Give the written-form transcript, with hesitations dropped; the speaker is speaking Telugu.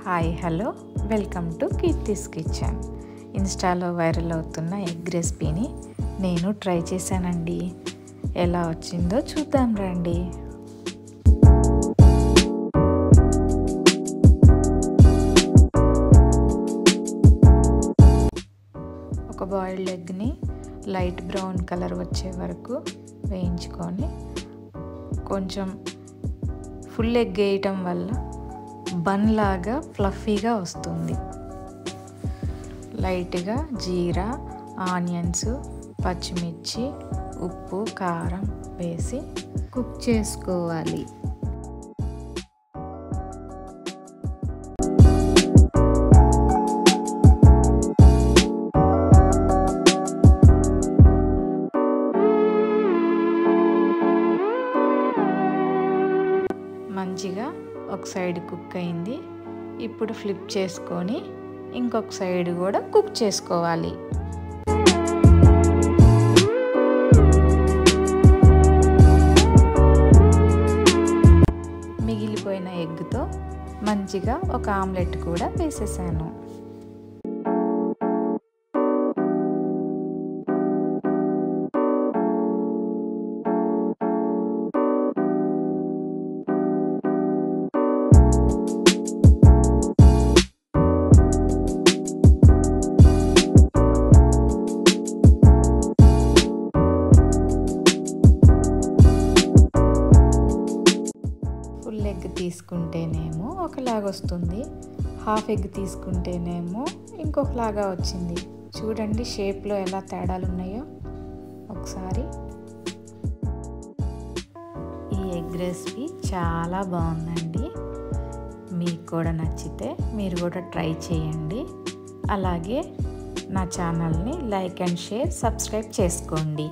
Hi hello welcome to Keerthi's kitchen. ఇన్స్టాలో వైరల్ అవుతున్న ఎగ్ రెసిపీని నేను ట్రై చేశానండి. ఎలా వచ్చిందో చూద్దాం రండి. ఒక బాయిల్డ్ ఎగ్ని లైట్ బ్రౌన్ కలర్ వచ్చే వరకు వేయించుకొని, కొంచెం ఫుల్ ఎగ్ వేయటం వల్ల బన్ లాగా ఫ్లఫీగా వస్తుంది. లైట్గా జీరా, ఆనియన్స్, పచ్చిమిర్చి, ఉప్పు, కారం వేసి కుక్ చేసుకోవాలి. మంచిగా ఒక సైడ్ కుక్ అయింది. ఇప్పుడు ఫ్లిప్ చేసుకొని ఇంకొక సైడ్ కూడా కుక్ చేసుకోవాలి. మిగిలిపోయిన ఎగ్తో మంచిగా ఒక ఆమ్లెట్ కూడా వేసేసాను. ఫుల్ ఎగ్ తీసుకుంటేనేమో ఒకలాగా వస్తుంది, హాఫ్ ఎగ్ తీసుకుంటేనేమో ఇంకొకలాగా వచ్చింది. చూడండి షేప్లో ఎలా తేడాలు ఉన్నాయో ఒకసారి. ఈ ఎగ్ రెసిపీ చాలా బాగుందండి. మీకు కూడా నచ్చితే మీరు కూడా ట్రై చేయండి. అలాగే నా ఛానల్ని లైక్ అండ్ షేర్, సబ్స్క్రైబ్ చేసుకోండి.